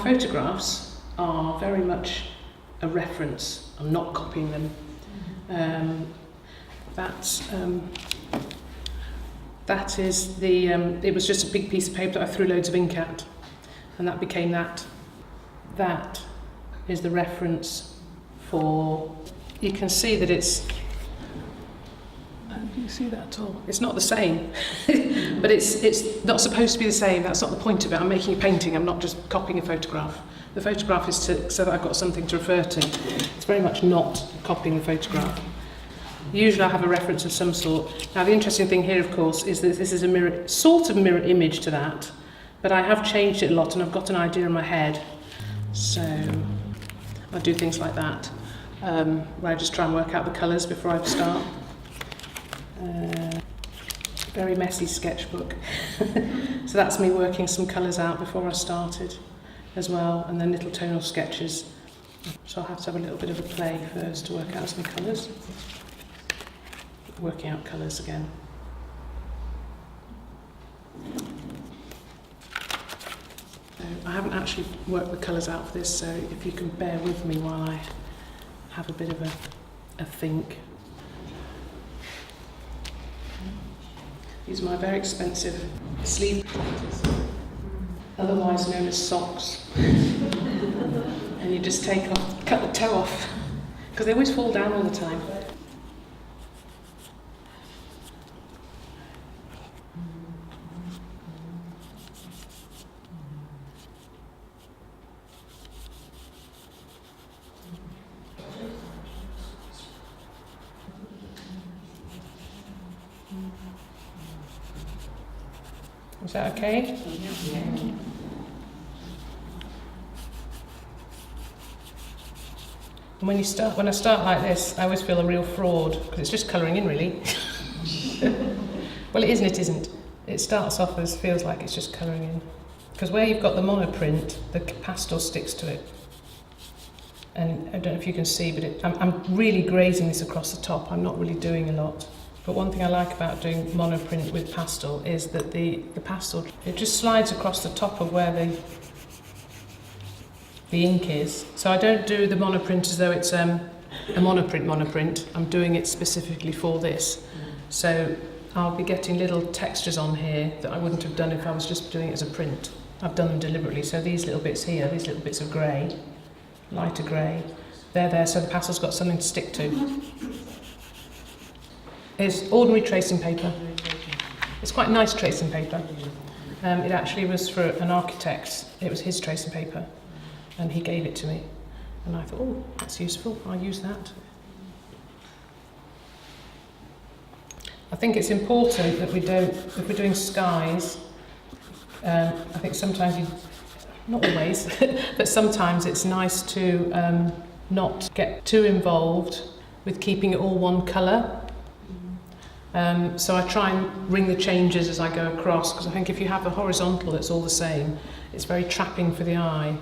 photographs are very much a reference. I'm not copying them. That is the, it was just a big piece of paper that I threw loads of ink at, and that became that. That is the reference for, you can see that it's, do you see that at all? It's not the same, but it's not supposed to be the same. That's not the point of it. I'm making a painting, I'm not just copying a photograph. The photograph is so that I've got something to refer to. It's very much not copying the photograph. Usually I have a reference of some sort. Now the interesting thing here, of course, is that this is a mirror, sort of mirror image to that, but I have changed it a lot and I've got an idea in my head. So I do things like that, where I just try and work out the colours before I start. Very messy sketchbook. So that's me working some colours out before I started as well, and then little tonal sketches. So I'll have to have a little bit of a play first to work out some colours. Working out colours again. So I haven't actually worked the colours out for this, so if you can bear with me while I have a bit of a think. These are my very expensive sleeve protectors, otherwise known as socks. And you just cut the toe off, because they always fall down all the time. Is that okay? And when I start like this, I always feel a real fraud, because it's just colouring in, really. Well, it is and it isn't. It starts off as feels like it's just colouring in, because where you've got the monoprint, the pastel sticks to it. And I don't know if you can see, but I'm really grazing this across the top. I'm not really doing a lot. But one thing I like about doing monoprint with pastel is that the pastel, it just slides across the top of where the ink is. So I don't do the monoprint as though it's a monoprint. I'm doing it specifically for this. So I'll be getting little textures on here that I wouldn't have done if I was just doing it as a print. I've done them deliberately. So these little bits here, these little bits of grey, lighter grey, they're there so the pastel's got something to stick to. It's ordinary tracing paper. It's quite nice tracing paper. It actually was for an architect. It was his tracing paper, and he gave it to me. And I thought, oh, that's useful. I'll use that. I think it's important that we don't, if we're doing skies, I think sometimes not always, but sometimes it's nice to not get too involved with keeping it all one colour. So I try and ring the changes as I go across, because I think if you have a horizontal that's all the same, it's very trapping for the eye.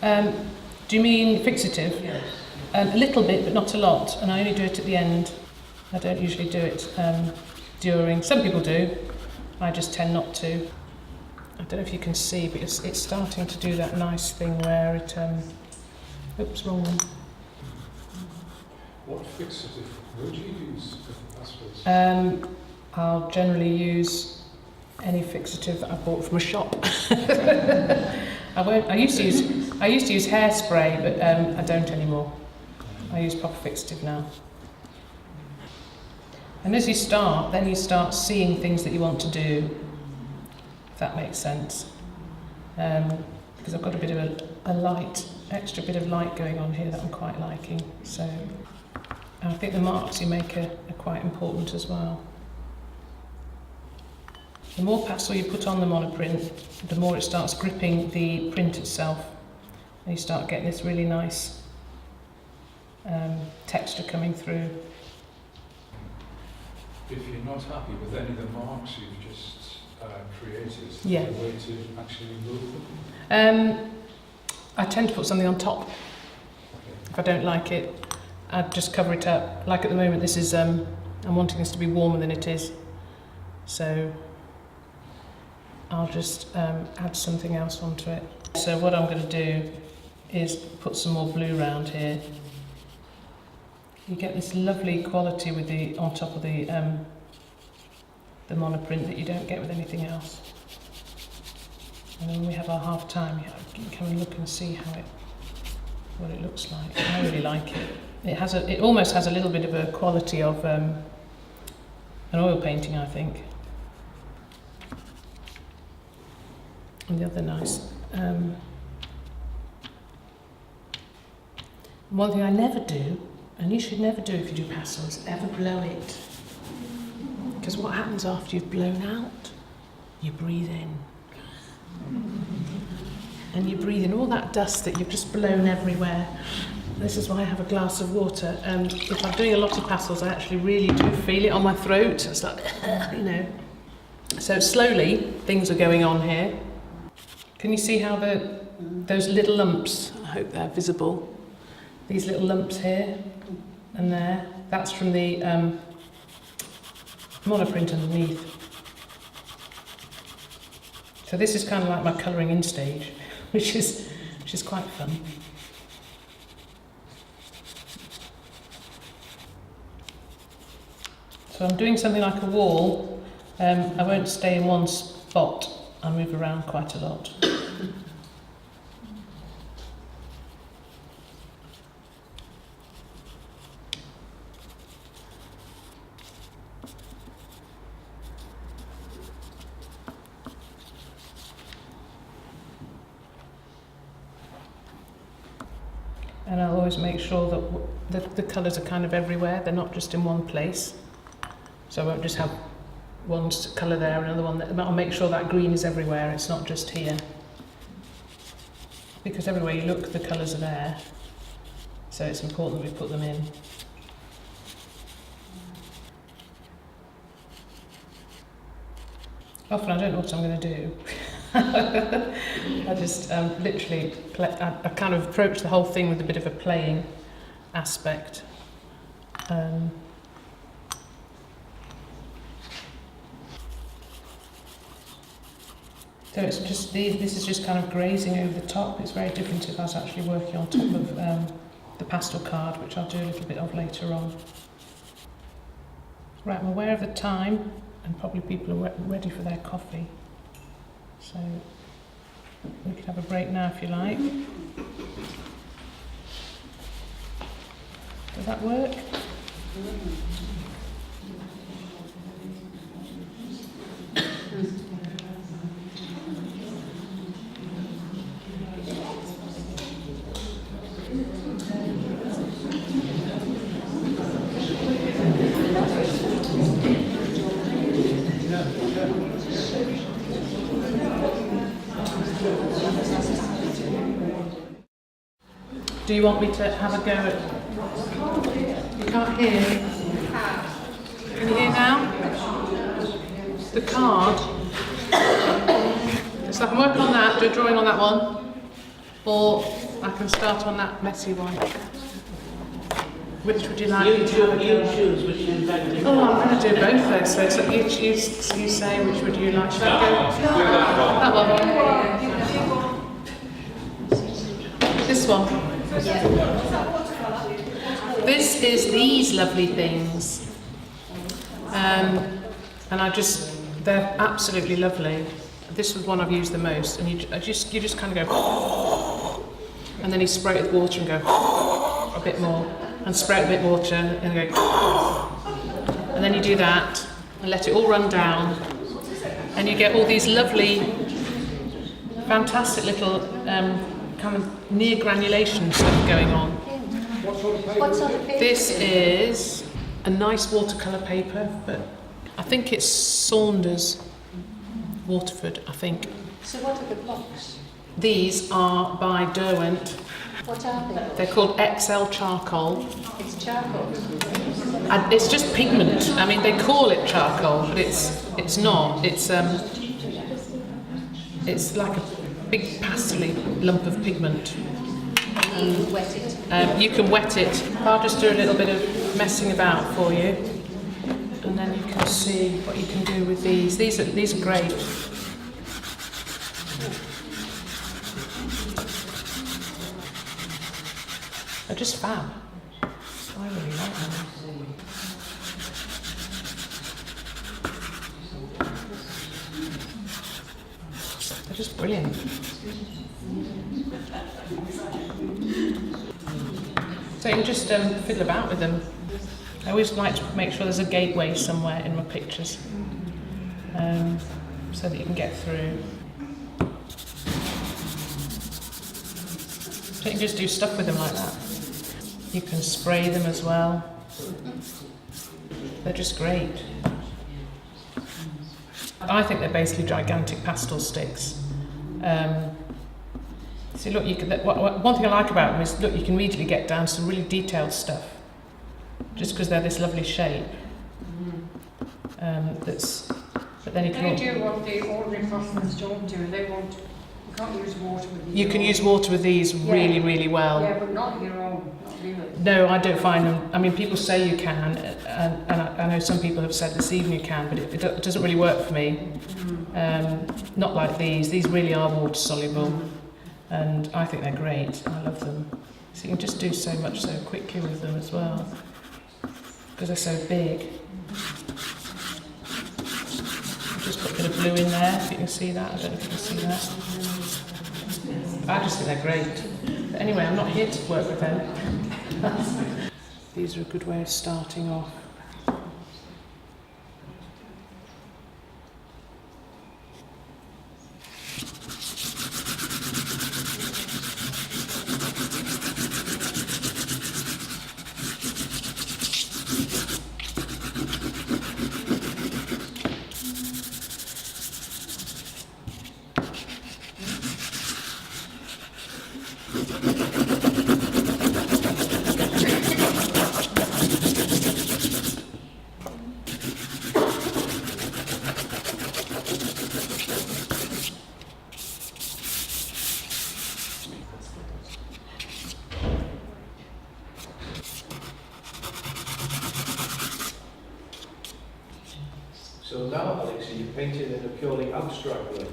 Do you mean fixative? Yes. A little bit, but not a lot, and I only do it at the end. I don't usually do it during. Some people do, I just tend not to. I don't know if you can see, but it's starting to do that nice thing where it... oops, wrong one. What fixative would you use for pastels? I'll generally use any fixative that I bought from a shop. I used to use hairspray, but I don't anymore. I use proper fixative now. And as you start, then you start seeing things that you want to do, if that makes sense. Because I've got a bit of a light, extra bit of light going on here that I'm quite liking. So. And I think the marks you make are quite important as well. The more pastel you put on the monoprint, the more it starts gripping the print itself, and you start getting this really nice texture coming through. If you're not happy with any of the marks you've just created, is Yeah. there a way to actually remove them? I tend to put something on top. Okay. If I don't like it, I'd just cover it up. Like at the moment, this is I'm wanting this to be warmer than it is, so I'll just add something else onto it. So what I'm going to do is put some more blue around here. You get this lovely quality with the on top of the monoprint that you don't get with anything else. And then when we have our half time, you can come and look and see what it looks like. I really like it. It almost has a little bit of a quality of an oil painting, I think. And the other nice. One thing I never do, and you should never do if you do pastels, ever blow it. Because what happens after you've blown out? You breathe in. And you breathe in all that dust that you've just blown everywhere. This is why I have a glass of water. And if I'm doing a lot of pastels, I actually really do feel it on my throat. It's like, you know. So slowly, things are going on here. Can you see how those little lumps, I hope they're visible, these little lumps here and there, that's from the monoprint underneath. So this is kind of like my colouring in stage, which is quite fun. So I'm doing something like a wall. I won't stay in one spot. I move around quite a lot. And I'll always make sure that the colours are kind of everywhere, they're not just in one place. So I won't just have one colour there, another one there. I'll make sure that green is everywhere, it's not just here. Because everywhere you look, the colours are there. So it's important that we put them in. Often I don't know what I'm going to do. I just literally, I kind of approach the whole thing with a bit of a playing aspect. So it's just this is just kind of grazing over the top. It's very different if I was actually working on top of the pastel card, which I'll do a little bit of later on. Right, I'm aware of the time, and probably people are ready for their coffee. So we can have a break now if you like. Does that work? Do you want me to have a go at... You can't hear? Can you hear now? The card. So I can work on that, do a drawing on that one, or I can start on that messy one. Which would you like me to have a go at? You choose which you'd like to do. Oh, I'm going to do both though, so it's like you choose, you say which would you like. Should I go? That one. This one. This is these lovely things, and they're absolutely lovely. This was one I've used the most, and you just kind of go, and then you spray it with water and go a bit more, and spray it a bit of water and go, and then you do that and let it all run down, and you get all these lovely, fantastic little kind of near granulation stuff going on. What sort of paper? This is a nice watercolour paper, but I think it's Saunders, Waterford, I think. So what are the blocks? These are by Derwent. What are they? They're called XL Charcoal. It's charcoal. And it's just pigment. I mean, they call it charcoal, but it's not. It's like a big pastely lump of pigment. You wet it. You can wet it. I'll just do a little bit of messing about for you, and then you can see what you can do with these. These are great. They're just fab. I really like them. They're just brilliant. So you can just fiddle about with them. I always like to make sure there's a gateway somewhere in my pictures, so that you can get through. So you can just do stuff with them like that. You can spray them as well. They're just great. I think they're basically gigantic pastel sticks. See, look, you can, one thing I like about them is, look, you can immediately get down to some really detailed stuff, just because they're this lovely shape. But then you can. They do what the ordinary craftsmen don't do. They won't. You can't use water with these. You can use water with these really, really well. Yeah, but not your own. Not really. No, I don't find them. I mean, people say you can, and I know some people have said this evening you can, but it doesn't really work for me. Not like these. These really are water soluble, and I think they're great. I love them. So you can just do so much so quickly with them as well, because they're so big. Just put a bit of blue in there, if you can see that. I don't know if you can see that. I just think they're great. But anyway, I'm not here to work with them. These are a good way of starting off. So now, Alex, you painted in a purely abstract way?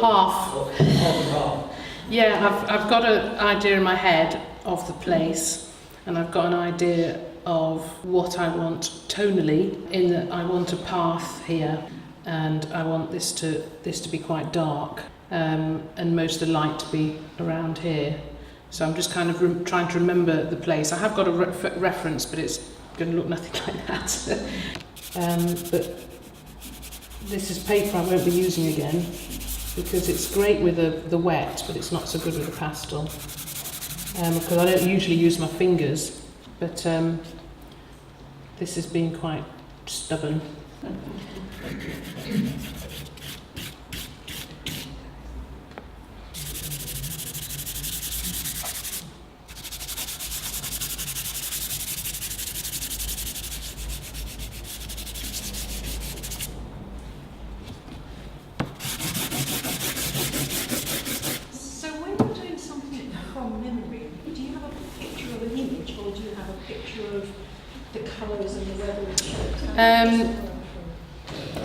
Half. Half. Yeah, I've got an idea in my head of the place, and I've got an idea of what I want tonally, in that I want a path here, and I want this to be quite dark, and most of the light to be around here. So I'm just kind of trying to remember the place. I have got a reference, but it's going to look nothing like that. But this is paper I won't be using again, because it's great with the wet, but it's not so good with the pastel. Because I don't usually use my fingers, but this has been quite stubborn. So when you're doing something from memory, do you have a picture of an image, or do you have a picture of the colours and the weather?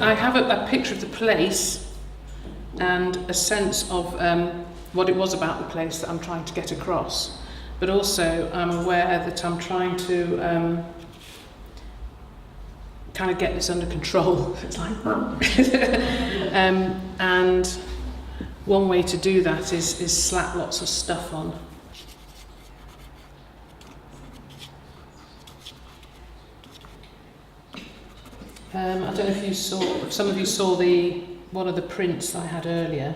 I have a picture of the place and a sense of what it was about the place that I'm trying to get across, but also I'm aware that I'm trying to kind of get this under control. It's like, and one way to do that is slap lots of stuff on. I don't know if some of you saw one of the prints I had earlier.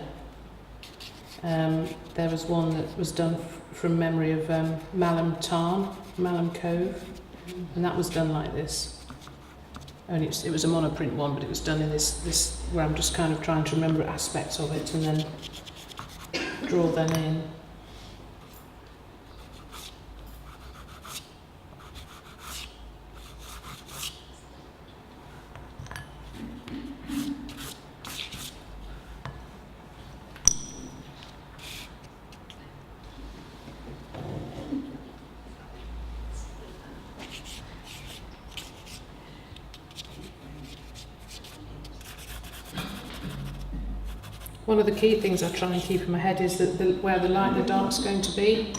There was one that was done from memory of Malham Tarn, Malham Cove, and that was done like this. Only it was a monoprint one, but it was done in this where I'm just kind of trying to remember aspects of it and then draw them in. One of the key things I try and keep in my head is that where the light and the dark's going to be.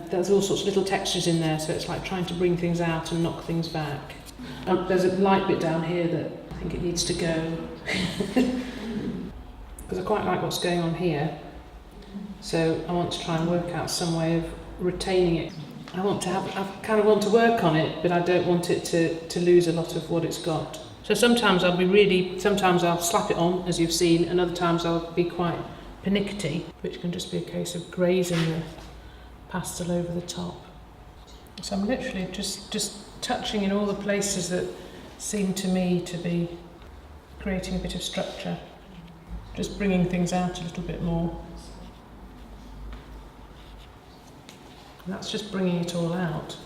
There's all sorts of little textures in there, so it's like trying to bring things out and knock things back. There's a light bit down here that I think it needs to go. Because I quite like what's going on here. So I want to try and work out some way of retaining it. I kind of want to work on it, but I don't want it to lose a lot of what it's got. So sometimes sometimes I'll slap it on, as you've seen, and other times I'll be quite pernickety, which can just be a case of grazing the pastel over the top. So I'm literally just touching in all the places that seem to me to be creating a bit of structure, just bringing things out a little bit more. And that's just bringing it all out.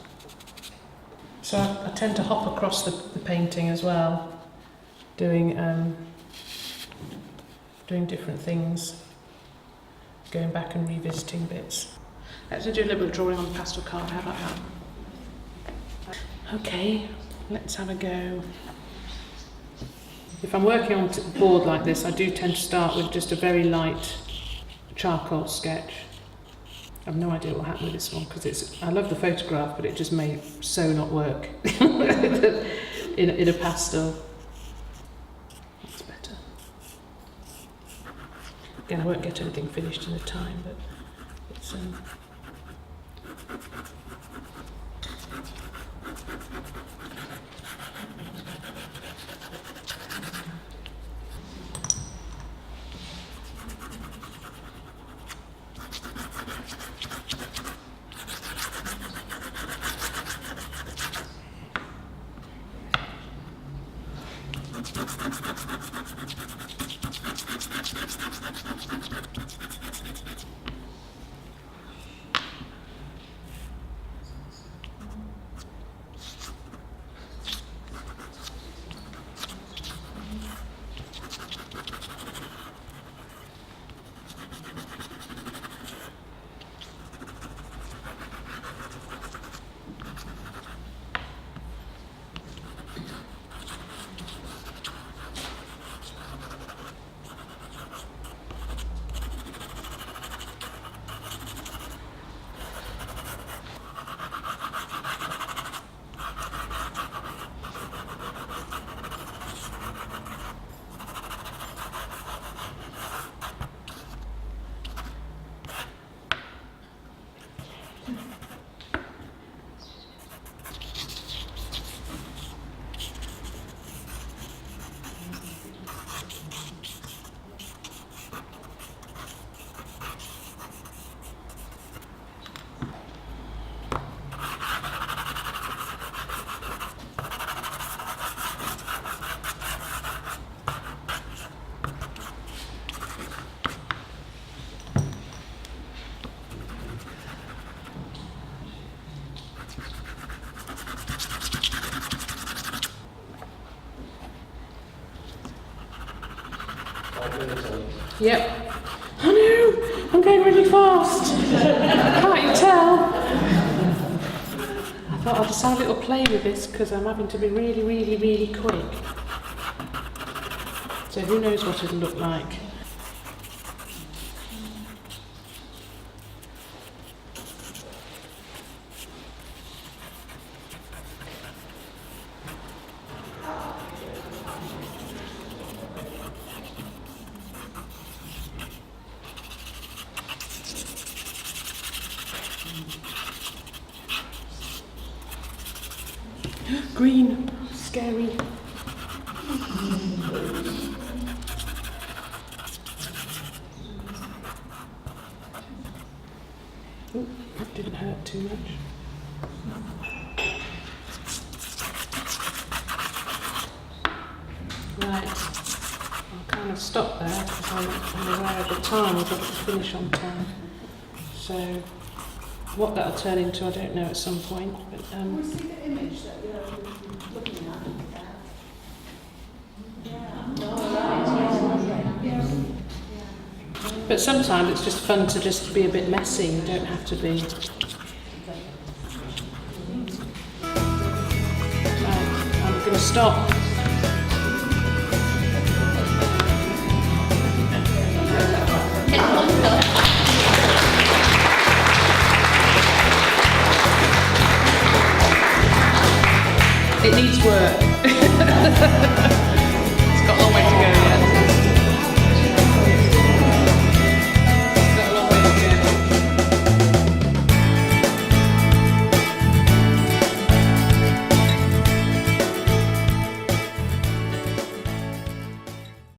So I tend to hop across the painting as well, doing different things, going back and revisiting bits. Let's do a little bit of drawing on the pastel card. How about that? Okay, let's have a go. If I'm working on a board like this, I do tend to start with just a very light charcoal sketch. I have no idea what will happen with this one because I love the photograph, but it just may so not work in a pastel. That's better. Again, I won't get anything finished in the time, but it's Yep. Oh no! I'm going really fast! Can't you tell? I thought I'll just have a little play with this because I'm having to be really, really, really quick. So who knows what it'll look like. Green, scary. Ooh, that didn't hurt too much. Right, I'll kind of stop there because I'm aware of the time. We've got to finish on time. So what that'll turn into, I don't know at some point. But Can we see the image that you're looking at? But sometimes it's just fun to just be a bit messy. You don't have to be. Right, I'm going to stop. It needs work.